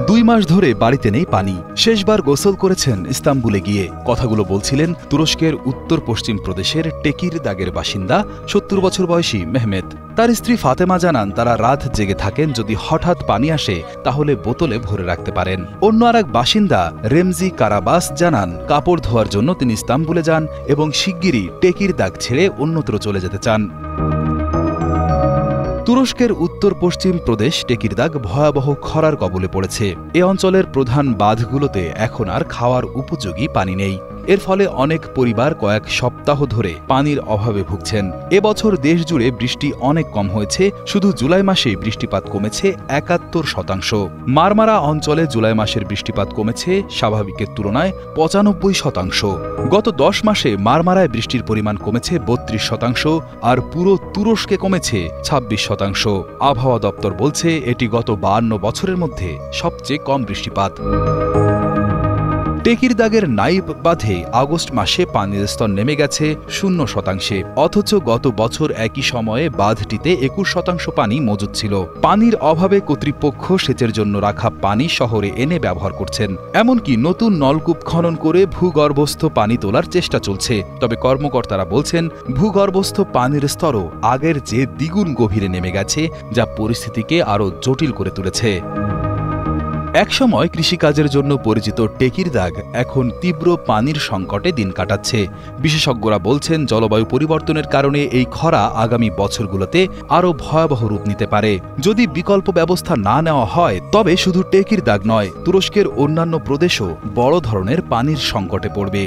2 মাস ধরে বাড়িতে নেই পানি। শেষবার গোসল করেছেন ইস্তাম্বুলে গিয়ে। কথাগুলো বলছিলেন তুরস্কের উত্তর পশ্চিম প্রদেশের টেকিরদাগের বাসিন্দা 70 বছর বয়সী মেহমেদ। তার স্ত্রী ফাতেমা জানান তারা রাত জেগে থাকেন, যদি হঠাৎ পানি আসে তাহলে বোতলে ভরে রাখতে পারেন। অন্য আরেক বাসিন্দা রেমজি কারাবাস জানান কাপড় ধোয়ার জন্য তিনি ইস্তাম্বুলে যান এবং শিগগিরই টেকিরদাগ ছেড়ে অন্যত্র চলে যেতে চান। তুরস্কের উত্তর পশ্চিম প্রদেশ টেকিরদাগ ভয়াবহ খরার কবলে পড়েছে। এ অঞ্চলের প্রধান বাঁধগুলোতে এখন আর খাওয়ার উপযোগী পানি নেই। এর ফলে অনেক পরিবার কয়েক সপ্তাহ ধরে পানির অভাবে ভুগছেন। এবছর দেশ জুড়ে বৃষ্টি অনেক কম হয়েছে। শুধু জুলাই মাসেই বৃষ্টিপাত কমেছে 71%। মারমারা অঞ্চলে জুলাই মাসের বৃষ্টিপাত কমেছে স্বাভাবিকের তুলনায় 95%। গত 10 মাসে মারমারায় বৃষ্টির পরিমাণ কমেছে 32%, আর পুরো তুরস্কে কমেছে 26%। আবহাওয়া দপ্তর বলছে এটি গত 52 বছরের মধ্যে সবচেয়ে কম বৃষ্টিপাত। টেকিরদাগের নাইব বাঁধে আগস্ট মাসে পানির স্তর নেমে গেছে 0%, অথচ গত বছর একই সময়ে বাঁধটিতে 21% পানি মজুদ ছিল। পানির অভাবে কর্তৃপক্ষ সেচের জন্য রাখা পানি শহরে এনে ব্যবহার করছেন। এমনকি নতুন নলকূপ খনন করে ভূগর্ভস্থ পানি তোলার চেষ্টা চলছে। তবে কর্মকর্তারা বলছেন ভূগর্ভস্থ পানির স্তরও আগের চেয়ে দ্বিগুণ গভীরে নেমে গেছে, যা পরিস্থিতিকে আরও জটিল করে তুলেছে। একসময় কৃষিকাজের জন্য পরিচিত টেকিরদাগ এখন তীব্র পানির সংকটে দিন কাটাচ্ছে। বিশেষজ্ঞরা বলছেন জলবায়ু পরিবর্তনের কারণে এই খরা আগামী বছরগুলোতে আরও ভয়াবহ রূপ নিতে পারে। যদি বিকল্প ব্যবস্থা না নেওয়া হয় তবে শুধু টেকিরদাগ নয়, তুরস্কের অন্যান্য প্রদেশও বড় ধরনের পানির সংকটে পড়বে।